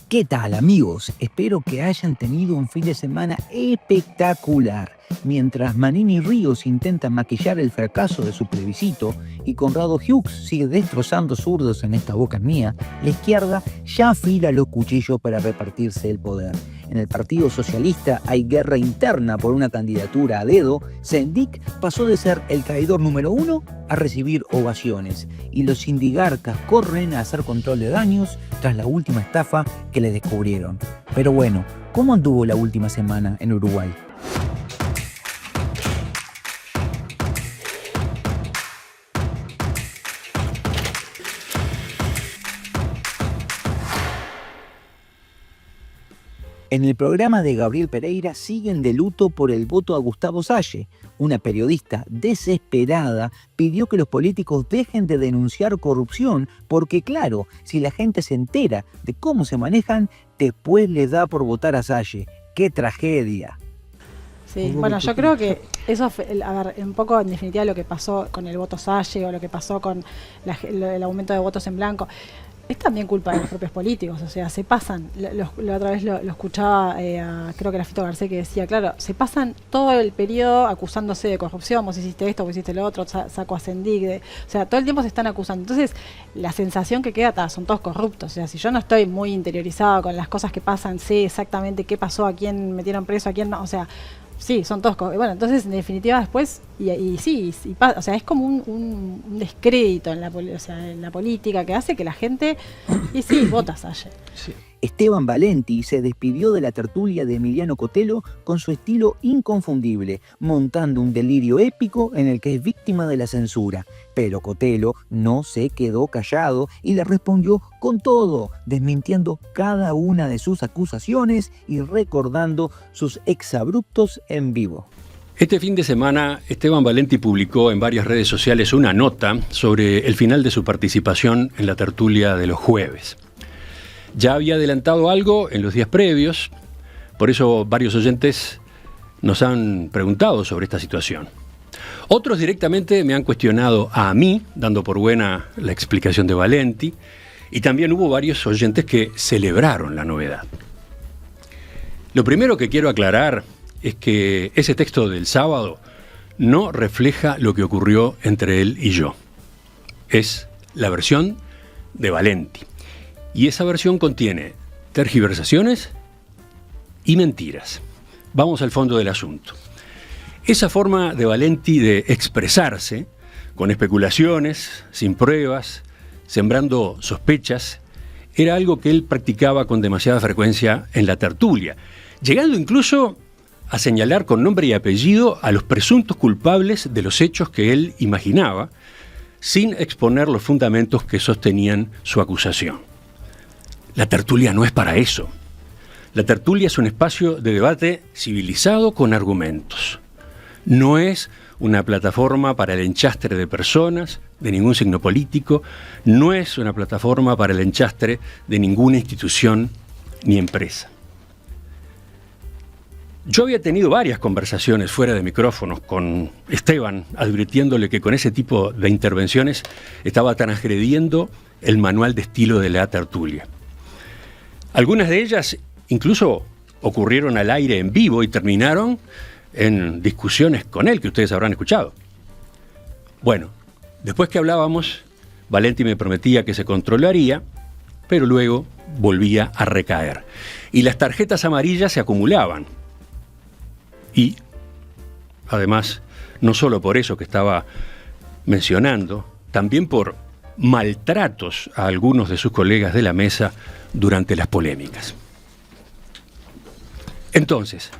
¿Qué tal, amigos? Espero que hayan tenido un fin de semana espectacular. Mientras Manini y Ríos intentan maquillar el fracaso de su plebiscito y Conrado Hughes sigue destrozando zurdos en esta boca mía, la izquierda ya afila los cuchillos para repartirse el poder. En el Partido Socialista hay guerra interna por una candidatura a dedo. Sendik pasó de ser el traidor número 1 a recibir ovaciones. Y los sindigarcas corren a hacer control de daños tras la última estafa que le descubrieron. Pero bueno, ¿cómo anduvo la última semana en Uruguay? En el programa de Gabriel Pereira siguen de luto por el voto a Gustavo Salle. Una periodista desesperada pidió que los políticos dejen de denunciar corrupción porque, claro, si la gente se entera de cómo se manejan, después les da por votar a Salle. ¡Qué tragedia! Sí, bueno, yo creo que eso, a ver, un poco en definitiva lo que pasó con el voto Salle o lo que pasó con el aumento de votos en blanco, es también culpa de los propios políticos, o sea, se pasan, la otra vez lo escuchaba, creo que era Fito Garcés que decía, claro, se pasan todo el periodo acusándose de corrupción, vos hiciste esto, vos hiciste lo otro, saco a Sendik, o sea, todo el tiempo se están acusando. Entonces, la sensación que queda, son todos corruptos, o sea, si yo no estoy muy interiorizado con las cosas que pasan, sé exactamente qué pasó, a quién metieron preso, a quién no, o sea, sí, son todos. Bueno, entonces en definitiva después, o sea, es como un descrédito en la política que hace que la gente, vota Salle. Sí. Esteban Valenti se despidió de la tertulia de Emiliano Cotelo con su estilo inconfundible, montando un delirio épico en el que es víctima de la censura. Pero Cotelo no se quedó callado y le respondió con todo, desmintiendo cada una de sus acusaciones y recordando sus exabruptos en vivo. Este fin de semana, Esteban Valenti publicó en varias redes sociales una nota sobre el final de su participación en la tertulia de los jueves. Ya había adelantado algo en los días previos, por eso varios oyentes nos han preguntado sobre esta situación. Otros directamente me han cuestionado a mí, dando por buena la explicación de Valenti, y también hubo varios oyentes que celebraron la novedad. Lo primero que quiero aclarar es que ese texto del sábado no refleja lo que ocurrió entre él y yo. Es la versión de Valenti. Y esa versión contiene tergiversaciones y mentiras. Vamos al fondo del asunto. Esa forma de Valenti de expresarse, con especulaciones, sin pruebas, sembrando sospechas, era algo que él practicaba con demasiada frecuencia en la tertulia, llegando incluso a señalar con nombre y apellido a los presuntos culpables de los hechos que él imaginaba, sin exponer los fundamentos que sostenían su acusación. La tertulia no es para eso. La tertulia es un espacio de debate civilizado con argumentos. No es una plataforma para el enchastre de personas, de ningún signo político, no es una plataforma para el enchastre de ninguna institución ni empresa. Yo había tenido varias conversaciones fuera de micrófonos con Esteban, advirtiéndole que con ese tipo de intervenciones estaba transgrediendo el manual de estilo de la tertulia. Algunas de ellas incluso ocurrieron al aire en vivo y terminaron en discusiones con él que ustedes habrán escuchado. Bueno, después que hablábamos, Valenti me prometía que se controlaría, pero luego volvía a recaer. Y las tarjetas amarillas se acumulaban. Y, además, no solo por eso que estaba mencionando, también por maltratos a algunos de sus colegas de la mesa durante las polémicas. Entonces,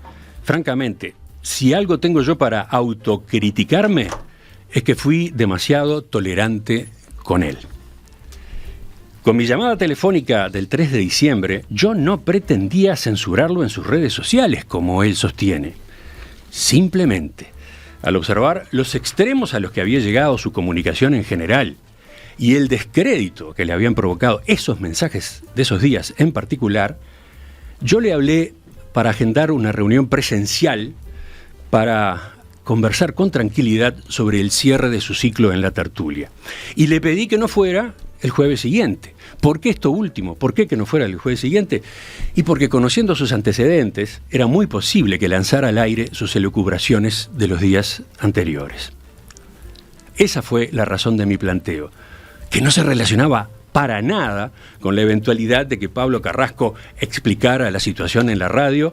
francamente, si algo tengo yo para autocriticarme, es que fui demasiado tolerante con él. Con mi llamada telefónica del 3 de diciembre, yo no pretendía censurarlo en sus redes sociales, como él sostiene. Simplemente, al observar los extremos a los que había llegado su comunicación en general y el descrédito que le habían provocado esos mensajes de esos días en particular, yo le hablé para agendar una reunión presencial para conversar con tranquilidad sobre el cierre de su ciclo en la tertulia. Y le pedí que no fuera el jueves siguiente. ¿Por qué esto último? ¿Por qué que no fuera el jueves siguiente? Y porque, conociendo sus antecedentes, era muy posible que lanzara al aire sus elucubraciones de los días anteriores. Esa fue la razón de mi planteo, que no se relacionaba para nada con la eventualidad de que Pablo Carrasco explicara la situación en la radio,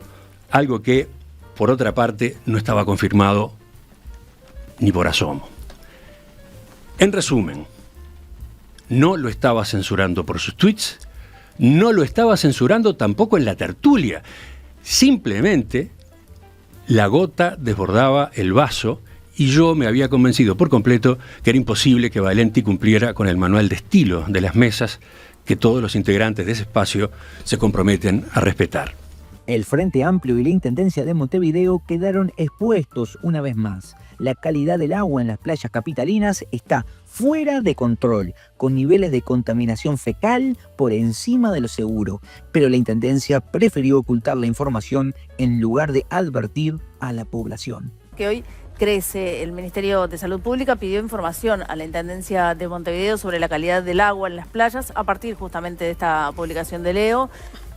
algo que, por otra parte, no estaba confirmado ni por asomo. En resumen, no lo estaba censurando por sus tweets, no lo estaba censurando tampoco en la tertulia. Simplemente la gota desbordaba el vaso y yo me había convencido por completo que era imposible que Valenti cumpliera con el manual de estilo de las mesas que todos los integrantes de ese espacio se comprometen a respetar. El Frente Amplio y la Intendencia de Montevideo quedaron expuestos una vez más. La calidad del agua en las playas capitalinas está fuera de control, con niveles de contaminación fecal por encima de lo seguro. Pero la Intendencia prefirió ocultar la información en lugar de advertir a la población. Que hoy crece, el Ministerio de Salud Pública pidió información a la Intendencia de Montevideo sobre la calidad del agua en las playas a partir justamente de esta publicación de Leo,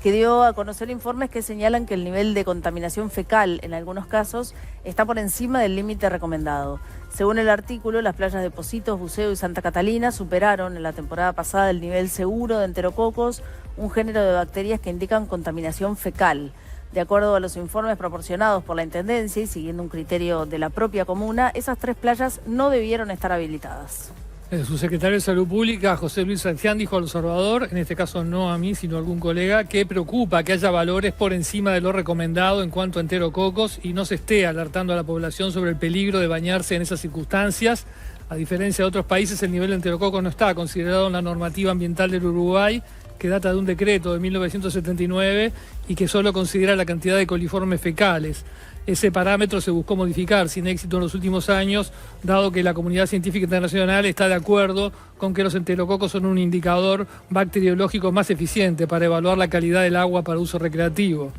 que dio a conocer informes que señalan que el nivel de contaminación fecal en algunos casos está por encima del límite recomendado. Según el artículo, las playas de Positos, Buceo y Santa Catalina superaron en la temporada pasada el nivel seguro de enterococos, un género de bacterias que indican contaminación fecal. De acuerdo a los informes proporcionados por la Intendencia y siguiendo un criterio de la propia comuna, esas 3 playas no debieron estar habilitadas. El subsecretario de Salud Pública, José Luis Santián, dijo al Observador, en este caso no a mí, sino a algún colega, que preocupa que haya valores por encima de lo recomendado en cuanto a enterococos y no se esté alertando a la población sobre el peligro de bañarse en esas circunstancias. A diferencia de otros países, el nivel de enterococos no está considerado en la normativa ambiental del Uruguay, que data de un decreto de 1979 y que solo considera la cantidad de coliformes fecales. Ese parámetro se buscó modificar sin éxito en los últimos años, dado que la comunidad científica internacional está de acuerdo con que los enterococos son un indicador bacteriológico más eficiente para evaluar la calidad del agua para uso recreativo.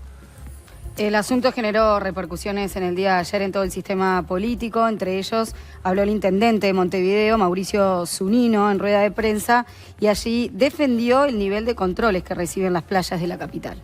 El asunto generó repercusiones en el día de ayer en todo el sistema político. Entre ellos habló el intendente de Montevideo, Mauricio Zunino, en rueda de prensa, y allí defendió el nivel de controles que reciben las playas de la capital.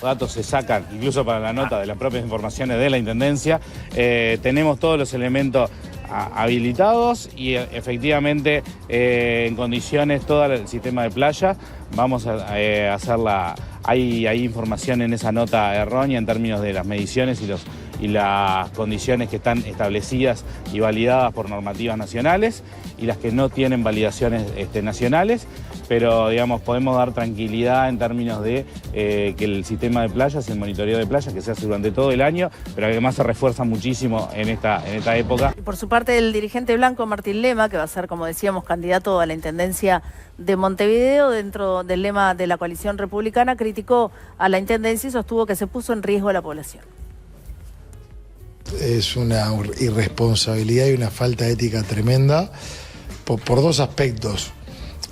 Datos se sacan, incluso para la nota de las propias informaciones de la Intendencia. Tenemos todos los elementos habilitados y efectivamente en condiciones todo el sistema de playa. Vamos a hacerla. Hay información en esa nota errónea en términos de las mediciones y las condiciones que están establecidas y validadas por normativas nacionales y las que no tienen validaciones nacionales, pero digamos podemos dar tranquilidad en términos de que el sistema de playas, el monitoreo de playas que se hace durante todo el año, pero además se refuerza muchísimo en esta época. Por su parte, el dirigente blanco Martín Lema, que va a ser, como decíamos, candidato a la Intendencia de Montevideo dentro del lema de la coalición republicana, criticó a la Intendencia y sostuvo que se puso en riesgo a la población. Es una irresponsabilidad y una falta de ética tremenda por 2 aspectos.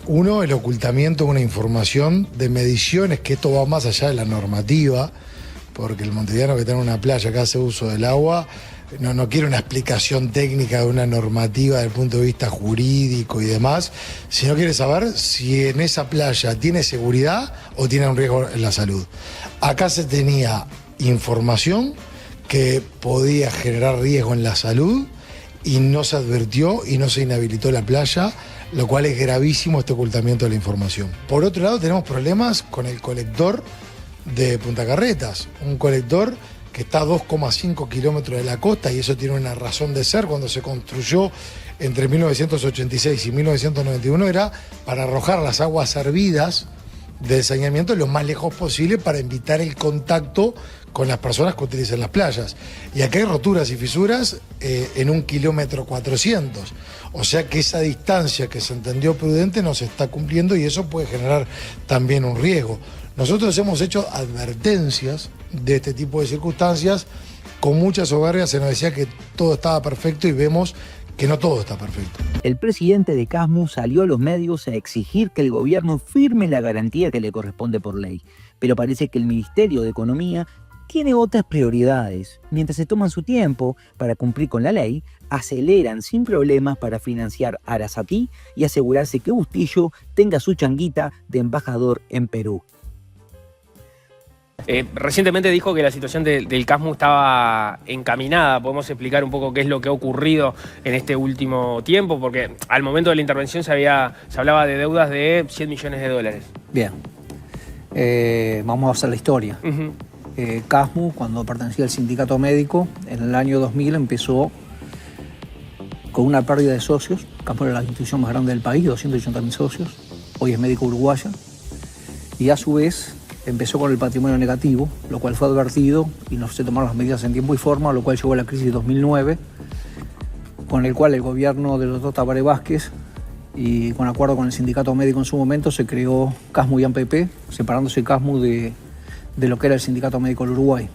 Uno, el ocultamiento de una información de mediciones, que esto va más allá de la normativa, porque el montevideano que tiene una playa que hace uso del agua no quiere una explicación técnica de una normativa desde el punto de vista jurídico y demás, sino quiere saber si en esa playa tiene seguridad o tiene un riesgo en la salud. Acá se tenía información que podía generar riesgo en la salud y no se advirtió y no se inhabilitó la playa, lo cual es gravísimo este ocultamiento de la información. Por otro lado, tenemos problemas con el colector de Punta Carretas, un colector que está a 2,5 kilómetros de la costa, y eso tiene una razón de ser. Cuando se construyó entre 1986 y 1991 era para arrojar las aguas hervidas del saneamiento lo más lejos posible para evitar el contacto con las personas que utilizan las playas. Y acá hay roturas y fisuras en 1,4 kilómetros. O sea que esa distancia que se entendió prudente no se está cumpliendo y eso puede generar también un riesgo. Nosotros hemos hecho advertencias de este tipo de circunstancias. Con mucha soberbia se nos decía que todo estaba perfecto y vemos que no todo está perfecto. El presidente de CASMU salió a los medios a exigir que el gobierno firme la garantía que le corresponde por ley, pero parece que el Ministerio de Economía tiene otras prioridades. Mientras se toman su tiempo para cumplir con la ley, aceleran sin problemas para financiar a Arasatí y asegurarse que Bustillo tenga su changuita de embajador en Perú. Recientemente dijo que la situación del CASMU estaba encaminada. ¿Podemos explicar un poco qué es lo que ha ocurrido en este último tiempo? Porque al momento de la intervención se hablaba de deudas de 100 millones de dólares. Bien, vamos a hacer la historia. CASMU, cuando pertenecía al sindicato médico, en el año 2000 empezó con una pérdida de socios. CASMU era la institución más grande del país, 280.000 socios. Hoy es Médico Uruguaya. Y a su vez empezó con el patrimonio negativo, lo cual fue advertido y no se tomaron las medidas en tiempo y forma, lo cual llegó a la crisis de 2009, con el cual el gobierno del doctor Tabaré Vázquez y con acuerdo con el sindicato médico en su momento se creó CASMU y ANPP, separándose CASMU de lo que era el sindicato médico del Uruguay.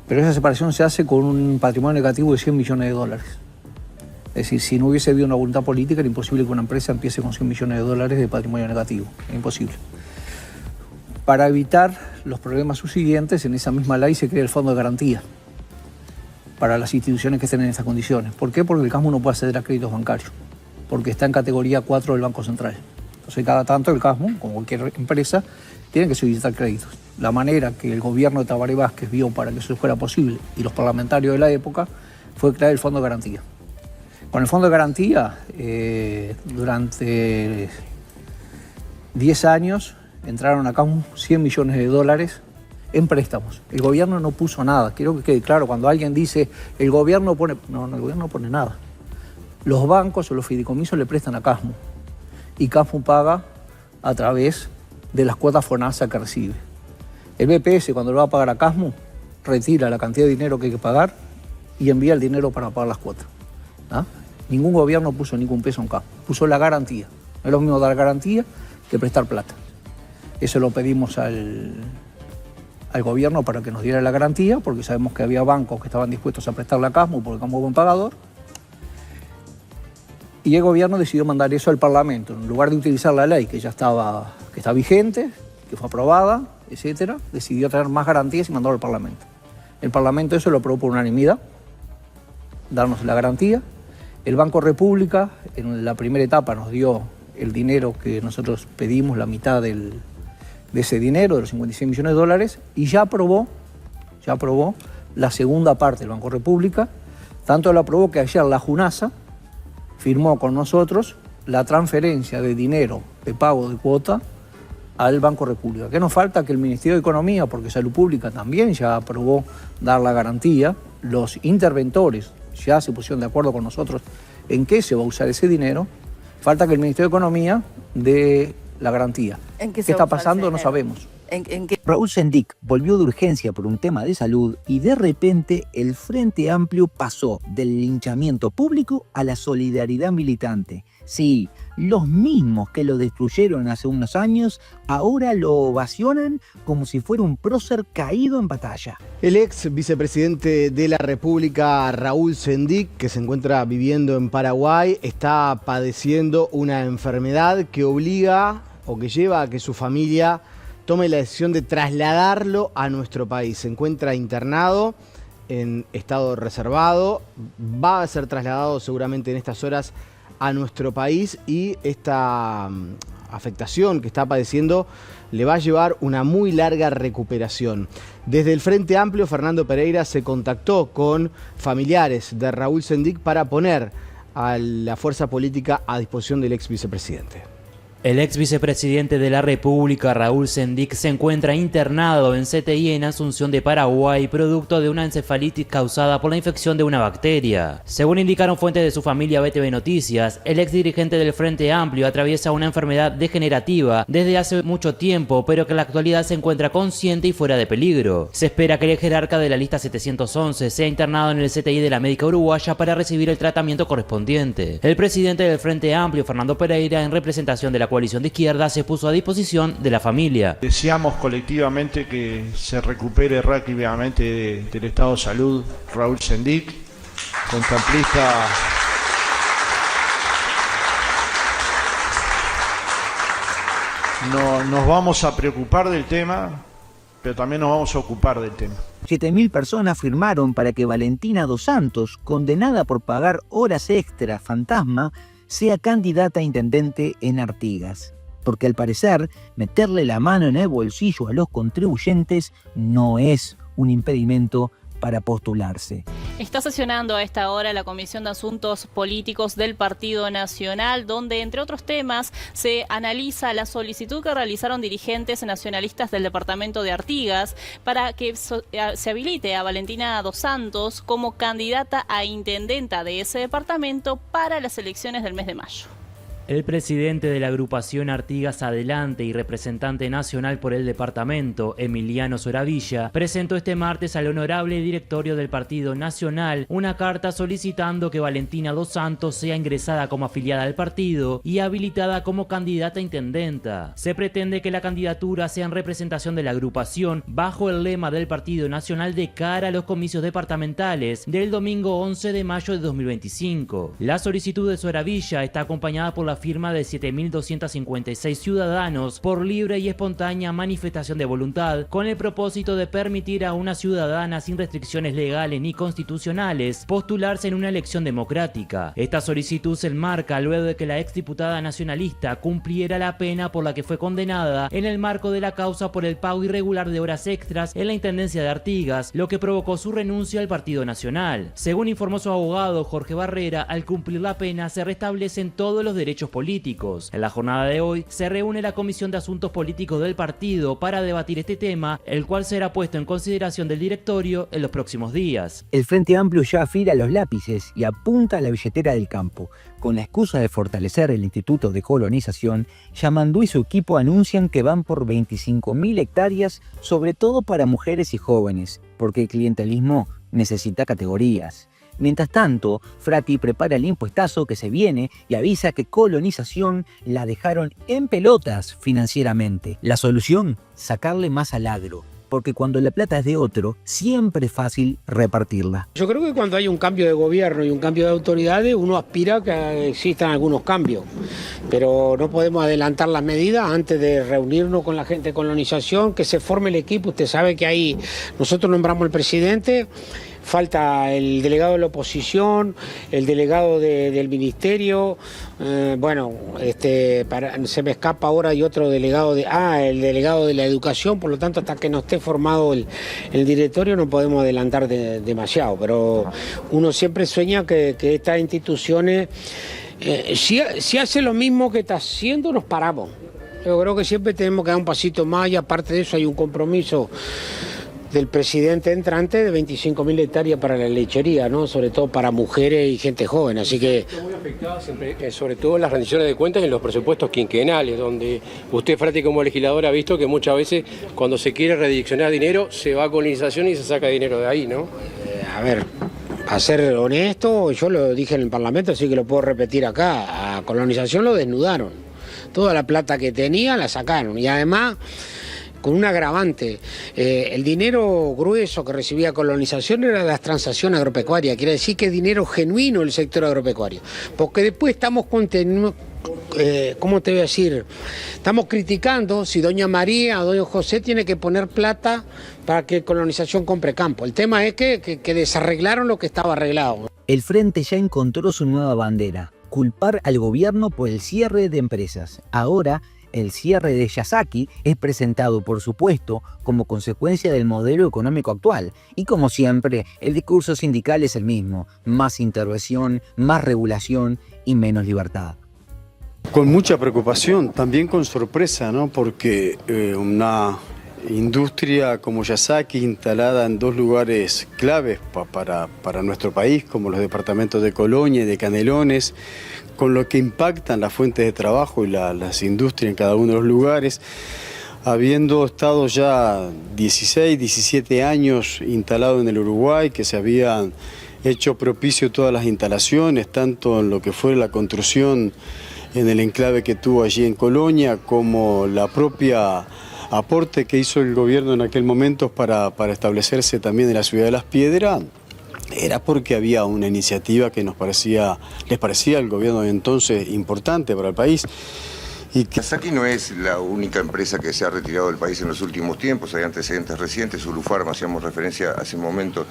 Pero esa separación se hace con un patrimonio negativo de 100 millones de dólares. Es decir, si no hubiese habido una voluntad política, era imposible que una empresa empiece con 100 millones de dólares de patrimonio negativo. Es imposible. Para evitar los problemas subsiguientes, en esa misma ley se crea el fondo de garantía para las instituciones que estén en estas condiciones. ¿Por qué? Porque el CASMU no puede acceder a créditos bancarios, porque está en categoría 4 del Banco Central. Entonces, cada tanto el CASMU, como cualquier empresa, tiene que solicitar créditos. La manera que el gobierno de Tabaré Vázquez vio para que eso fuera posible, y los parlamentarios de la época, fue crear el fondo de garantía. Con el fondo de garantía, durante 10 años, entraron acá 100 millones de dólares en préstamos. El gobierno no puso nada. Quiero que quede claro, cuando alguien dice el gobierno pone... No, el gobierno no pone nada. Los bancos o los fideicomisos le prestan a CASMU y CASMU paga a través de las cuotas FONASA que recibe. El BPS, cuando lo va a pagar a CASMU, retira la cantidad de dinero que hay que pagar y envía el dinero para pagar las cuotas. ¿Ah? Ningún gobierno puso ningún peso en CASMU. Puso la garantía. No es lo mismo dar garantía que prestar plata. Eso lo pedimos al gobierno para que nos diera la garantía, porque sabemos que había bancos que estaban dispuestos a prestarle a CASMU porque CASMU es buen pagador. Y el gobierno decidió mandar eso al Parlamento. En lugar de utilizar la ley que está vigente, que fue aprobada, etcétera, decidió traer más garantías y mandarlo al Parlamento. El Parlamento eso lo aprobó por unanimidad, darnos la garantía. El Banco República, en la primera etapa, nos dio el dinero que nosotros pedimos, la mitad de ese dinero, de los 56 millones de dólares, y ya aprobó la segunda parte del Banco República. Tanto lo aprobó que ayer la JUNASA firmó con nosotros la transferencia de dinero de pago de cuota al Banco República. ¿Qué nos falta? Que el Ministerio de Economía, porque Salud Pública también ya aprobó dar la garantía, los interventores ya se pusieron de acuerdo con nosotros en qué se va a usar ese dinero. Falta que el Ministerio de Economía dé la garantía. ¿Qué está pasando? No sabemos. Raúl Sendic volvió de urgencia por un tema de salud y de repente el Frente Amplio pasó del linchamiento público a la solidaridad militante. Sí, los mismos que lo destruyeron hace unos años ahora lo ovacionan como si fuera un prócer caído en batalla. El ex vicepresidente de la República, Raúl Sendic, que se encuentra viviendo en Paraguay, está padeciendo una enfermedad que obliga o que lleva a que su familia tome la decisión de trasladarlo a nuestro país. Se encuentra internado en estado reservado, va a ser trasladado seguramente en estas horas a nuestro país y esta afectación que está padeciendo le va a llevar una muy larga recuperación. Desde el Frente Amplio, Fernando Pereira se contactó con familiares de Raúl Sendic para poner a la fuerza política a disposición del ex vicepresidente. El ex vicepresidente de la República, Raúl Sendic, se encuentra internado en CTI en Asunción de Paraguay, producto de una encefalitis causada por la infección de una bacteria. Según indicaron fuentes de su familia a BTV Noticias, el ex dirigente del Frente Amplio atraviesa una enfermedad degenerativa desde hace mucho tiempo, pero que en la actualidad se encuentra consciente y fuera de peligro. Se espera que el jerarca de la lista 711 sea internado en el CTI de la Médica Uruguaya para recibir el tratamiento correspondiente. El presidente del Frente Amplio, Fernando Pereira, en representación de la coalición de izquierda, se puso a disposición de la familia. Deseamos colectivamente que se recupere rápidamente del estado de salud Raúl Sendic, contraplista nos vamos a preocupar del tema, pero también nos vamos a ocupar del tema. 7.000 personas firmaron para que Valentina Dos Santos, condenada por pagar horas extra fantasma, sea candidata a intendente en Artigas. Porque al parecer, meterle la mano en el bolsillo a los contribuyentes no es un impedimento para postularse. Está sesionando a esta hora la Comisión de Asuntos Políticos del Partido Nacional, donde, entre otros temas, se analiza la solicitud que realizaron dirigentes nacionalistas del departamento de Artigas para que se habilite a Valentina Dos Santos como candidata a intendenta de ese departamento para las elecciones del mes de mayo. El presidente de la agrupación Artigas Adelante y representante nacional por el departamento, Emiliano Soravilla, presentó este martes al honorable directorio del Partido Nacional una carta solicitando que Valentina Dos Santos sea ingresada como afiliada al partido y habilitada como candidata a intendenta. Se pretende que la candidatura sea en representación de la agrupación bajo el lema del Partido Nacional de cara a los comicios departamentales del domingo 11 de mayo de 2025. La solicitud de Soravilla está acompañada por la firma de 7.256 ciudadanos por libre y espontánea manifestación de voluntad, con el propósito de permitir a una ciudadana sin restricciones legales ni constitucionales postularse en una elección democrática. Esta solicitud se enmarca luego de que la exdiputada nacionalista cumpliera la pena por la que fue condenada en el marco de la causa por el pago irregular de horas extras en la Intendencia de Artigas, lo que provocó su renuncia al Partido Nacional. Según informó su abogado Jorge Barrera, al cumplir la pena se restablecen todos los derechos políticos. En la jornada de hoy se reúne la Comisión de Asuntos Políticos del partido para debatir este tema, el cual será puesto en consideración del directorio en los próximos días. El Frente Amplio ya afila los lápices y apunta a la billetera del campo. Con la excusa de fortalecer el Instituto de Colonización, Yamandú y su equipo anuncian que van por 25.000 hectáreas, sobre todo para mujeres y jóvenes, porque el clientelismo necesita categorías. Mientras tanto, Frati prepara el impuestazo que se viene y avisa que Colonización la dejaron en pelotas financieramente. La solución, sacarle más al agro, porque cuando la plata es de otro, siempre es fácil repartirla. Yo creo que cuando hay un cambio de gobierno y un cambio de autoridades, uno aspira a que existan algunos cambios, pero no podemos adelantar las medidas antes de reunirnos con la gente de Colonización, que se forme el equipo. Usted sabe que ahí nosotros nombramos el presidente, falta el delegado de la oposición, el delegado del ministerio, se me escapa ahora, y otro delegado el delegado de la educación. Por lo tanto, hasta que no esté formado el directorio no podemos adelantar demasiado, pero uno siempre sueña que estas instituciones, si hace lo mismo que está haciendo, nos paramos. Yo creo que siempre tenemos que dar un pasito más, y aparte de eso hay un compromiso del presidente entrante de 25.000 hectáreas para la lechería, ¿no? Sobre todo para mujeres y gente joven, así que... Muy afectada siempre, sobre todo en las rendiciones de cuentas y en los presupuestos quinquenales, donde usted, Frati, como legislador, ha visto que muchas veces cuando se quiere redireccionar dinero, se va a Colonización y se saca dinero de ahí, ¿no? A ver, a ser honesto, yo lo dije en el Parlamento, así que lo puedo repetir acá, a Colonización lo desnudaron. Toda la plata que tenía la sacaron, y además con un agravante, el dinero grueso que recibía Colonización era de las transacciones agropecuarias, quiere decir que es dinero genuino del sector agropecuario, porque después estamos ¿cómo te voy a decir? Estamos criticando si doña María o doña José tiene que poner plata para que Colonización compre campo. El tema es que desarreglaron lo que estaba arreglado. El Frente ya encontró su nueva bandera: culpar al gobierno por el cierre de empresas. Ahora, el cierre de Yasaki es presentado, por supuesto, como consecuencia del modelo económico actual. Y como siempre, el discurso sindical es el mismo: más intervención, más regulación y menos libertad. Con mucha preocupación, también con sorpresa, ¿no? Porque una industria como Yasaki, instalada en dos lugares claves para nuestro país, como los departamentos de Colonia y de Canelones, con lo que impactan las fuentes de trabajo y las industrias en cada uno de los lugares, habiendo estado ya 16, 17 años instalado en el Uruguay, que se habían hecho propicio todas las instalaciones, tanto en lo que fue la construcción en el enclave que tuvo allí en Colonia, como la propia aporte que hizo el gobierno en aquel momento para establecerse también en la ciudad de Las Piedras. Era porque había una iniciativa que les parecía al gobierno de entonces importante para el país. y que... Kawasaki no es la única empresa que se ha retirado del país en los últimos tiempos, hay antecedentes recientes, Ulufarma, hacíamos referencia hace un momento.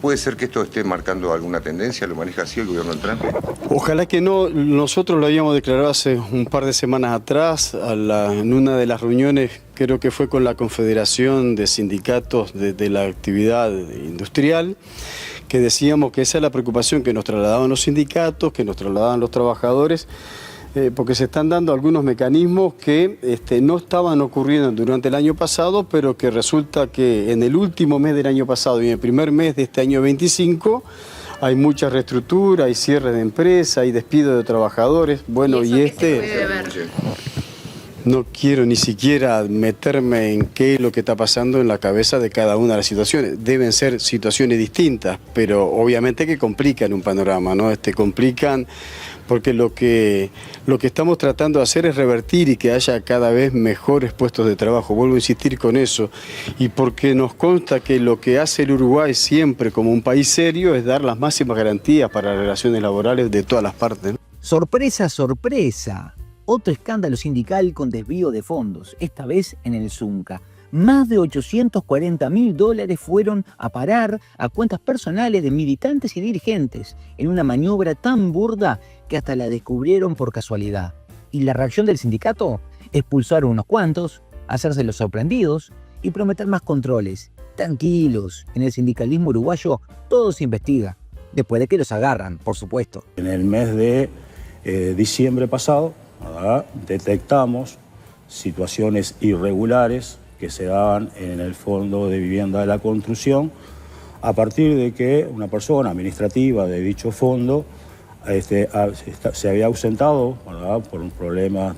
¿Puede ser que esto esté marcando alguna tendencia? ¿Lo maneja así el gobierno entrante? Ojalá que no. Nosotros lo habíamos declarado hace un par de semanas atrás, en una de las reuniones, creo que fue con la Confederación de Sindicatos de la Actividad Industrial, que decíamos que esa es la preocupación que nos trasladaban los sindicatos, que nos trasladaban los trabajadores, porque se están dando algunos mecanismos que no estaban ocurriendo durante el año pasado, pero que resulta que en el último mes del año pasado y en el primer mes de este año 25 hay mucha reestructura, hay cierre de empresas, hay despido de trabajadores. Bueno, y no quiero ni siquiera meterme en qué es lo que está pasando en la cabeza de cada una de las situaciones. Deben ser situaciones distintas, pero obviamente que complican un panorama, ¿no? Complican porque lo que estamos tratando de hacer es revertir y que haya cada vez mejores puestos de trabajo. Vuelvo a insistir con eso. Y porque nos consta que lo que hace el Uruguay siempre como un país serio es dar las máximas garantías para las relaciones laborales de todas las partes, ¿no? Sorpresa, sorpresa. Otro escándalo sindical con desvío de fondos, esta vez en el Zunca. Más de $840.000 fueron a parar a cuentas personales de militantes y dirigentes en una maniobra tan burda que hasta la descubrieron por casualidad. ¿Y la reacción del sindicato? Expulsar a unos cuantos, hacerse los sorprendidos y prometer más controles. Tranquilos, en el sindicalismo uruguayo todo se investiga, después de que los agarran, por supuesto. En el mes de diciembre pasado, detectamos situaciones irregulares que se daban en el Fondo de Vivienda de la Construcción a partir de que una persona administrativa de dicho fondo se había ausentado, ¿verdad?, por problemas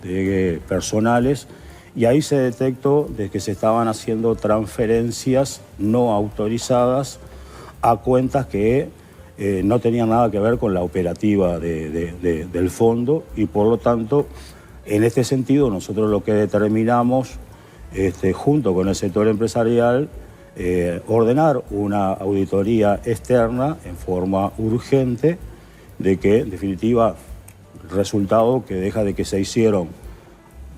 personales, y ahí se detectó de que se estaban haciendo transferencias no autorizadas a cuentas que no tenían nada que ver con la operativa del fondo, y por lo tanto, en este sentido, nosotros lo que determinamos, junto con el sector empresarial, ordenar una auditoría externa en forma urgente, de que, en definitiva, resultado que deja de que se hicieron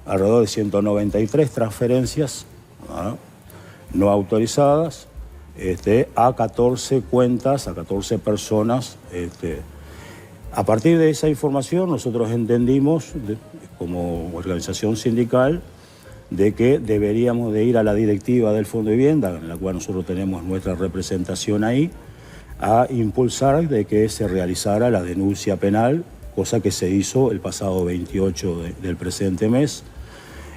alrededor de 193 transferencias, ¿no?, no autorizadas, a 14 cuentas, a 14 personas. A partir de esa información nosotros entendimos, como organización sindical, de que deberíamos de ir a la directiva del Fondo de Vivienda, en la cual nosotros tenemos nuestra representación ahí, a impulsar de que se realizara la denuncia penal, cosa que se hizo el pasado 28 del presente mes.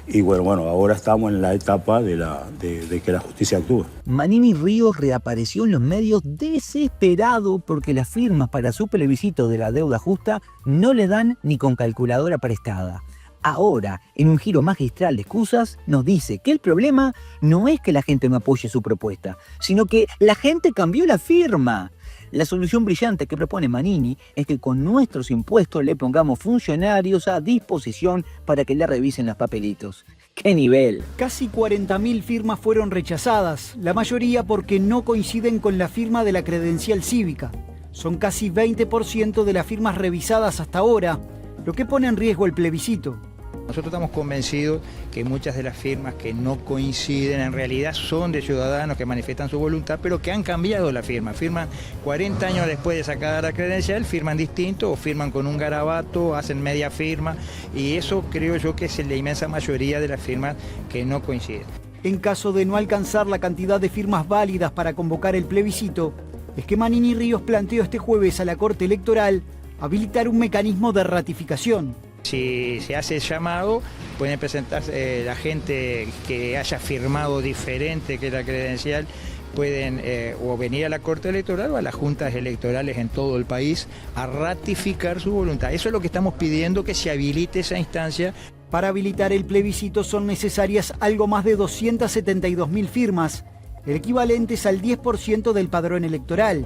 Y bueno, ahora estamos en la etapa de que la justicia actúe. Manini Ríos reapareció en los medios desesperado porque las firmas para su plebiscito de la deuda justa no le dan ni con calculadora prestada. Ahora, en un giro magistral de excusas, nos dice que el problema no es que la gente no apoye su propuesta, sino que la gente cambió la firma. La solución brillante que propone Manini es que con nuestros impuestos le pongamos funcionarios a disposición para que le revisen los papelitos. ¡Qué nivel! Casi 40.000 firmas fueron rechazadas, la mayoría porque no coinciden con la firma de la credencial cívica. Son casi 20% de las firmas revisadas hasta ahora, lo que pone en riesgo el plebiscito. Nosotros estamos convencidos que muchas de las firmas que no coinciden en realidad son de ciudadanos que manifiestan su voluntad, pero que han cambiado la firma. Firman 40 años después de sacar la credencial, firman distinto o firman con un garabato, hacen media firma, y eso creo yo que es la inmensa mayoría de las firmas que no coinciden. En caso de no alcanzar la cantidad de firmas válidas para convocar el plebiscito, es que Manini Ríos planteó este jueves a la Corte Electoral habilitar un mecanismo de ratificación. Si se hace el llamado, pueden presentarse la gente que haya firmado diferente que la credencial, pueden o venir a la Corte Electoral o a las juntas electorales en todo el país a ratificar su voluntad. Eso es lo que estamos pidiendo, que se habilite esa instancia. Para habilitar el plebiscito son necesarias algo más de 272.000 firmas, el equivalente es al 10% del padrón electoral.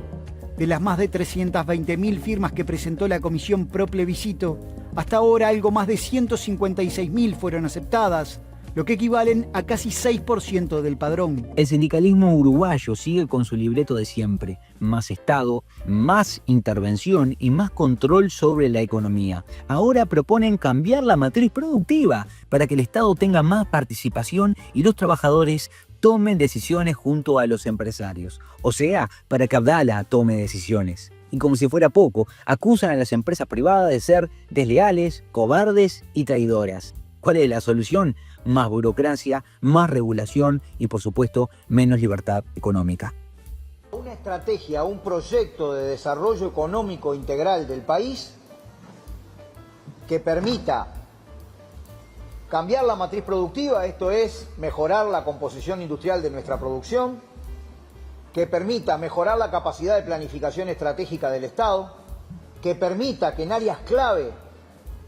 De las más de 320.000 firmas que presentó la Comisión Pro Plebiscito, hasta ahora algo más de 156.000 fueron aceptadas, lo que equivalen a casi 6% del padrón. El sindicalismo uruguayo sigue con su libreto de siempre: más Estado, más intervención y más control sobre la economía. Ahora proponen cambiar la matriz productiva para que el Estado tenga más participación y los trabajadores tomen decisiones junto a los empresarios. O sea, para que Abdala tome decisiones. Y como si fuera poco, acusan a las empresas privadas de ser desleales, cobardes y traidoras. ¿Cuál es la solución? Más burocracia, más regulación y, por supuesto, menos libertad económica. Una estrategia, un proyecto de desarrollo económico integral del país que permita cambiar la matriz productiva, esto es, mejorar la composición industrial de nuestra producción, que permita mejorar la capacidad de planificación estratégica del Estado, que permita que en áreas clave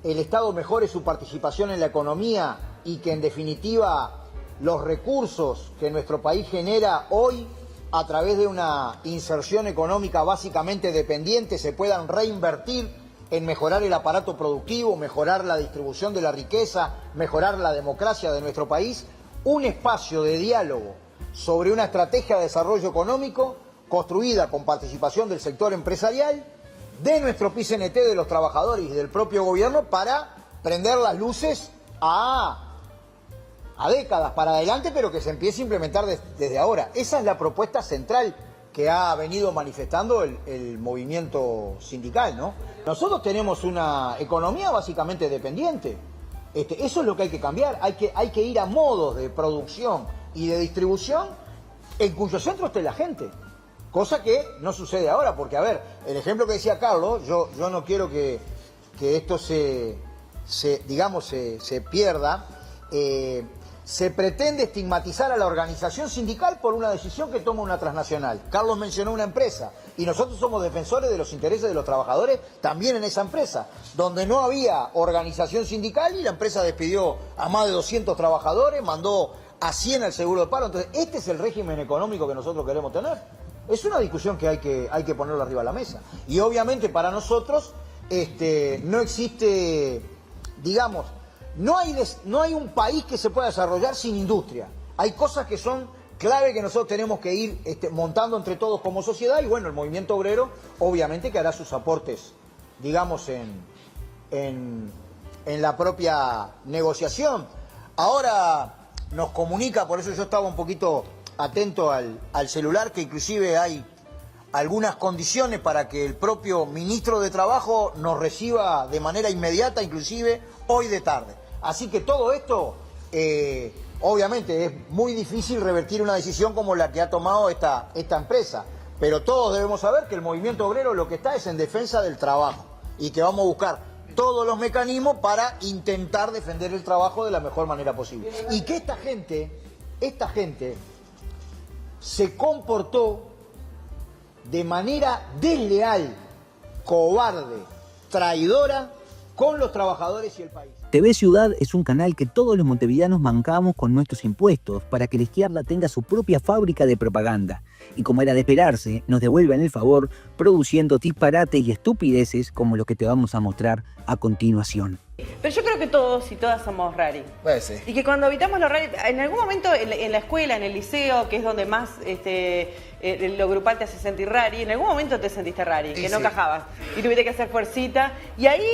el Estado mejore su participación en la economía y que en definitiva los recursos que nuestro país genera hoy a través de una inserción económica básicamente dependiente se puedan reinvertir en mejorar el aparato productivo, mejorar la distribución de la riqueza, mejorar la democracia de nuestro país, un espacio de diálogo sobre una estrategia de desarrollo económico construida con participación del sector empresarial, de nuestro PICNT, de los trabajadores y del propio gobierno para prender las luces a décadas para adelante, pero que se empiece a implementar desde ahora. Esa es la propuesta central que ha venido manifestando el movimiento sindical, ¿no? Nosotros tenemos una economía básicamente dependiente. Eso es lo que hay que cambiar. Hay que ir a modos de producción y de distribución en cuyo centro esté la gente. Cosa que no sucede ahora, porque, a ver, el ejemplo que decía Carlos, yo no quiero que esto se pierda. Se pretende estigmatizar a la organización sindical por una decisión que toma una transnacional. Carlos mencionó una empresa y nosotros somos defensores de los intereses de los trabajadores también en esa empresa, donde no había organización sindical y la empresa despidió a más de 200 trabajadores, mandó a 100 al seguro de paro. Entonces, este es el régimen económico que nosotros queremos tener. Es una discusión que hay que ponerlo arriba de la mesa. Y obviamente para nosotros no existe, digamos, no hay un país que se pueda desarrollar sin industria. Hay cosas que son clave que nosotros tenemos que ir montando entre todos como sociedad y bueno, el movimiento obrero obviamente que hará sus aportes, digamos, en la propia negociación. Ahora nos comunica, por eso yo estaba un poquito atento al celular, que inclusive hay algunas condiciones para que el propio ministro de Trabajo nos reciba de manera inmediata, inclusive hoy de tarde. Así que todo esto, obviamente es muy difícil revertir una decisión como la que ha tomado esta empresa, pero todos debemos saber que el movimiento obrero lo que está es en defensa del trabajo y que vamos a buscar todos los mecanismos para intentar defender el trabajo de la mejor manera posible. Y que esta gente se comportó de manera desleal, cobarde, traidora con los trabajadores y el país. TV Ciudad es un canal que todos los montevideanos bancamos con nuestros impuestos para que la izquierda tenga su propia fábrica de propaganda. Y como era de esperarse, nos devuelven el favor produciendo disparates y estupideces como lo que te vamos a mostrar a continuación. Pero yo creo que todos y todas somos rari. Puede ser. Y que cuando habitamos los rari, en algún momento en la escuela, en el liceo, que es donde más lo grupal te hace sentir rari, en algún momento te sentiste rari, que no encajabas. Y tuviste que hacer fuercita. Y ahí,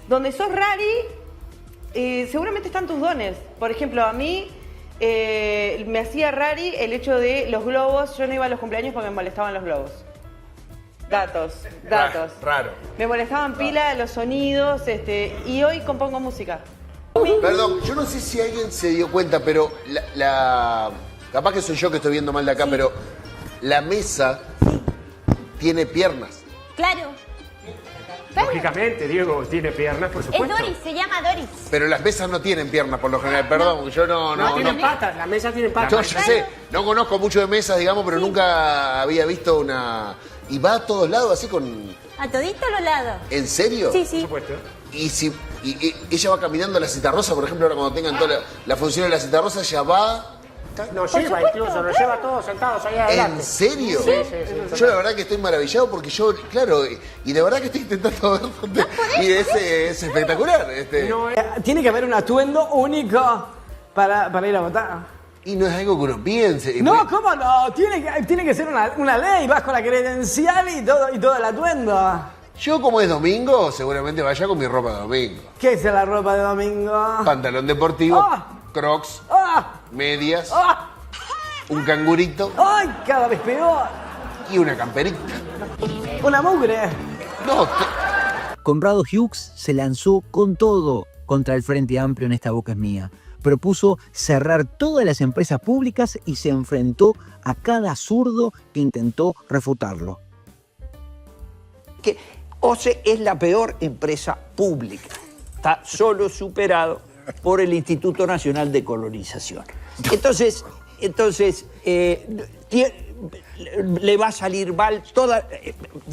donde sos rari, seguramente están tus dones. Por ejemplo, a mí me hacía rari el hecho de los globos. Yo no iba a los cumpleaños porque me molestaban los globos. Datos. Raro. Me molestaban pila los sonidos, y hoy compongo música. Perdón, yo no sé si alguien se dio cuenta, pero capaz que soy yo que estoy viendo mal de acá, pero la mesa tiene piernas. Claro. Lógicamente, Diego tiene piernas, por supuesto. Es Doris, se llama Doris. Pero las mesas no tienen piernas por lo general, perdón, yo no tienen patas, la mesa tiene patas. Yo ya sé, no conozco mucho de mesas, digamos, pero nunca había visto una... ¿Y va a todos lados así con...? A todito los lados. ¿En serio? Sí, sí. Por supuesto. Y ella va caminando a la Citarrosa, por ejemplo, ahora cuando tengan toda la función de la Citarrosa, ella va... Nos lleva incluso, nos lleva todos sentados ahí adelante. ¿En serio? Sí. Yo la verdad que estoy maravillado porque yo, claro, y de verdad que estoy intentando ver dónde... Y es espectacular. Tiene que haber un atuendo único. para ir a votar. Y no es algo que uno piense. No, ¿cómo no? Tiene que ser una ley, vas con la credencial y todo el atuendo. Yo, como es domingo, seguramente vaya con mi ropa de domingo. ¿Qué es la ropa de domingo? Pantalón deportivo, crocs, medias, un cangurito. ¡Ay, cada vez peor! Y una camperita. ¡Una mugre! No. Conrado Hughes se lanzó con todo contra el Frente Amplio en Esta Boca es Mía. Propuso cerrar todas las empresas públicas y se enfrentó a cada zurdo que intentó refutarlo. Que OCE es la peor empresa pública. Está solo superado por el Instituto Nacional de Colonización. Entonces le va a salir mal toda...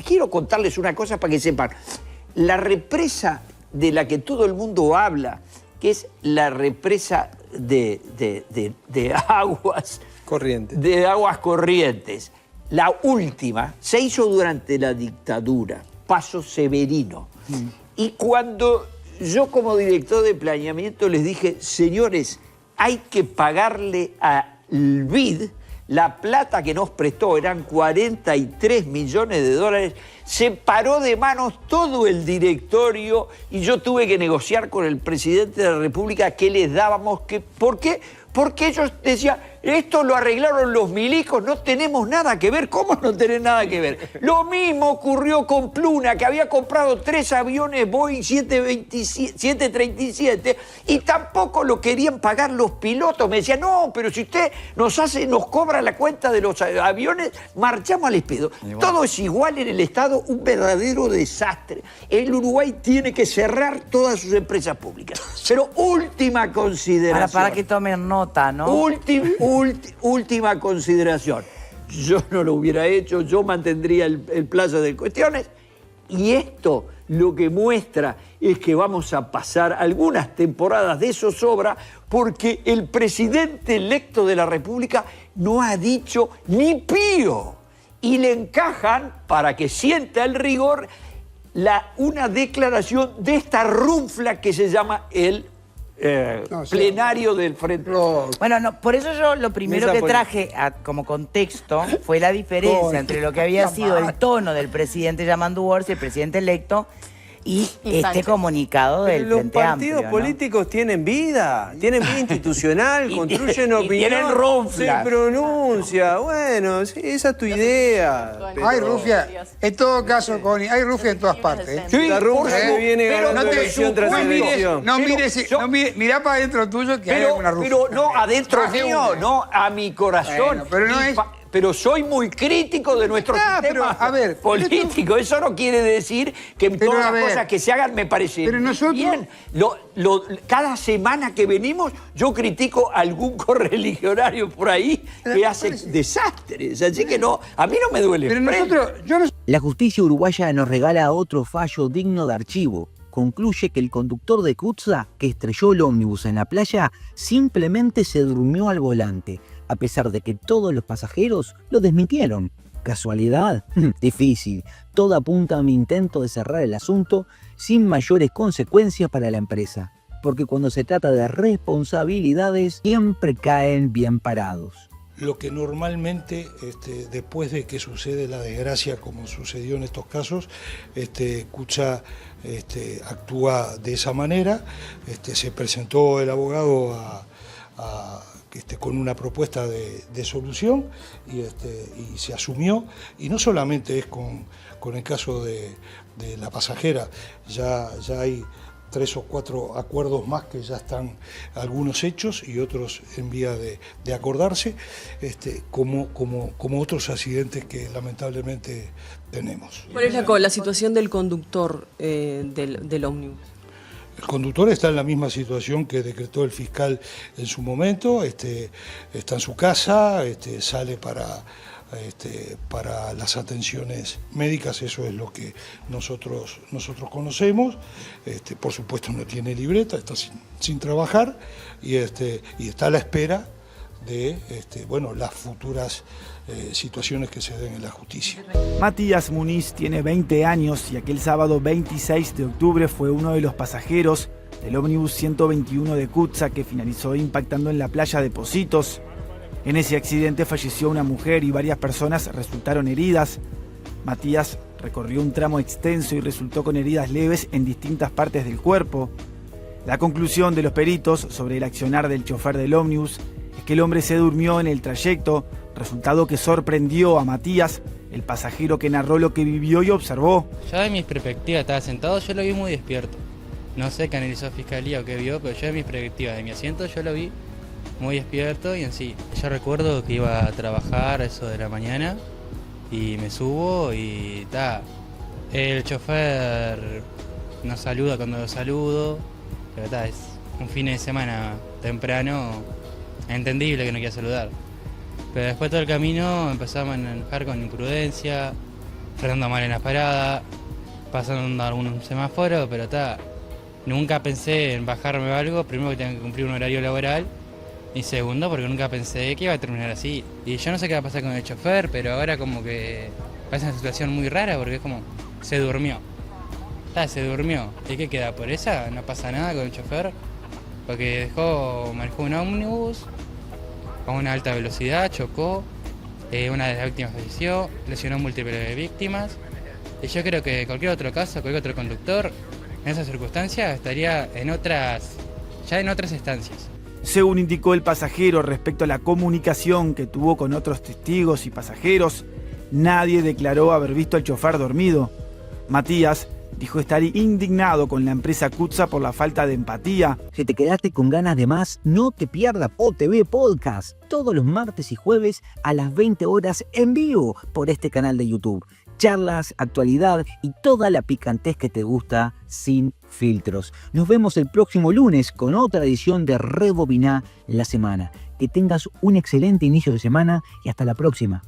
Quiero contarles una cosa para que sepan. La represa de la que todo el mundo habla, que es la represa de aguas corrientes. De aguas corrientes. La última se hizo durante la dictadura, Paso Severino. Y cuando yo como director de planeamiento les dije, señores, hay que pagarle al BID la plata que nos prestó, eran 43 millones de dólares, se paró de manos todo el directorio y yo tuve que negociar con el presidente de la República qué les dábamos, ¿por qué? Porque ellos decían, esto lo arreglaron los milicos, no tenemos nada que ver. ¿Cómo no tenés nada que ver? Lo mismo ocurrió con Pluna, que había comprado 3 aviones Boeing 737 y tampoco lo querían pagar los pilotos. Me decían, no, pero si usted nos cobra la cuenta de los aviones, marchamos al espedo. Todo es igual en el Estado, un verdadero desastre. El Uruguay tiene que cerrar todas sus empresas públicas. Pero última consideración. Para que tomen nota, ¿no? Última consideración. Yo no lo hubiera hecho, yo mantendría el plazo de cuestiones. Y esto lo que muestra es que vamos a pasar algunas temporadas de zozobra porque el presidente electo de la República no ha dicho ni pío. Y le encajan, para que sienta el rigor, una declaración de esta runfla que se llama el plenario del Frente. Bueno, no, por eso yo lo primero que traje como contexto fue la diferencia entre lo que había sido el tono del presidente Yamandu Orsi, el presidente electo, y este comunicado del Frente Amplio. Los partidos políticos tienen vida institucional, construyen opinión, tienen ronflas. Se pronuncia, bueno, sí, esa es tu idea. Hay rufia, en todo caso, Connie, hay rufia en todas partes. Sí, la rufia que viene ganando elección tras elección. Mirá para adentro tuyo que hay alguna rufia. Pero no adentro mío, no a mi corazón. Pero soy muy crítico de nuestro sistema político. Eso no quiere decir que todas las cosas que se hagan me parecen bien. Cada semana que venimos yo critico a algún correligionario por ahí que hace desastres. Así que no, a mí no me duele. La justicia uruguaya nos regala otro fallo digno de archivo. Concluye que el conductor de Cutsa, que estrelló el ómnibus en la playa, simplemente se durmió al volante, a pesar de que todos los pasajeros lo desmintieron. ¿Casualidad? Difícil. Todo apunta a mi intento de cerrar el asunto sin mayores consecuencias para la empresa, porque cuando se trata de responsabilidades siempre caen bien parados. Lo que normalmente, después de que sucede la desgracia, como sucedió en estos casos, Cutsa actúa de esa manera. Se presentó el abogado con una propuesta de solución y se asumió. Y no solamente es con el caso de la pasajera, ya hay 3 o 4 acuerdos más que ya están algunos hechos y otros en vía de acordarse, como otros accidentes que lamentablemente tenemos. ¿Cuál es la situación del conductor del ómnibus? El conductor está en la misma situación que decretó el fiscal en su momento, está en su casa, sale para las atenciones médicas, eso es lo que nosotros conocemos. Por supuesto no tiene libreta, está sin trabajar y está a la espera de las futuras situaciones que se den en la justicia. Matías Muniz tiene 20 años y aquel sábado 26 de octubre fue uno de los pasajeros del ómnibus 121 de Cutsa que finalizó impactando en la playa de Pocitos. En ese accidente falleció una mujer y varias personas resultaron heridas. Matías recorrió un tramo extenso y resultó con heridas leves en distintas partes del cuerpo. La conclusión de los peritos sobre el accionar del chofer del ómnibus es que el hombre se durmió en el trayecto, resultado que sorprendió a Matías, el pasajero que narró lo que vivió y observó. Yo de mis perspectivas estaba sentado, yo lo vi muy despierto. No sé qué analizó Fiscalía o qué vio, pero yo de mis perspectivas, de mi asiento, yo lo vi muy despierto y en sí. Yo recuerdo que iba a trabajar a eso de la mañana y me subo y el chofer nos saluda cuando lo saludo, pero es un fin de semana temprano, entendible que no quiera saludar. Pero después todo el camino empezamos a manejar con imprudencia, frenando mal en las paradas, pasando algún semáforo, pero nunca pensé en bajarme o algo, primero que tengo que cumplir un horario laboral, y segundo porque nunca pensé que iba a terminar así. Y yo no sé qué va a pasar con el chofer, pero ahora como que pasa una situación muy rara porque es como, se durmió. Se durmió. ¿Y qué queda? ¿Por esa? No pasa nada con el chofer, porque manejó un ómnibus con una alta velocidad, chocó, una de las víctimas falleció, lesionó múltiples víctimas. Y yo creo que cualquier otro caso, cualquier otro conductor, en esas circunstancias estaría en otras instancias. Según indicó el pasajero respecto a la comunicación que tuvo con otros testigos y pasajeros, nadie declaró haber visto al chofer dormido. Matías dijo estar indignado con la empresa Cutsa por la falta de empatía. Si te quedaste con ganas de más, no te pierdas OTV Podcast todos los martes y jueves a las 20 horas en vivo por este canal de YouTube. Charlas, actualidad y toda la picantez que te gusta sin filtros. Nos vemos el próximo lunes con otra edición de Rebobiná la Semana. Que tengas un excelente inicio de semana y hasta la próxima.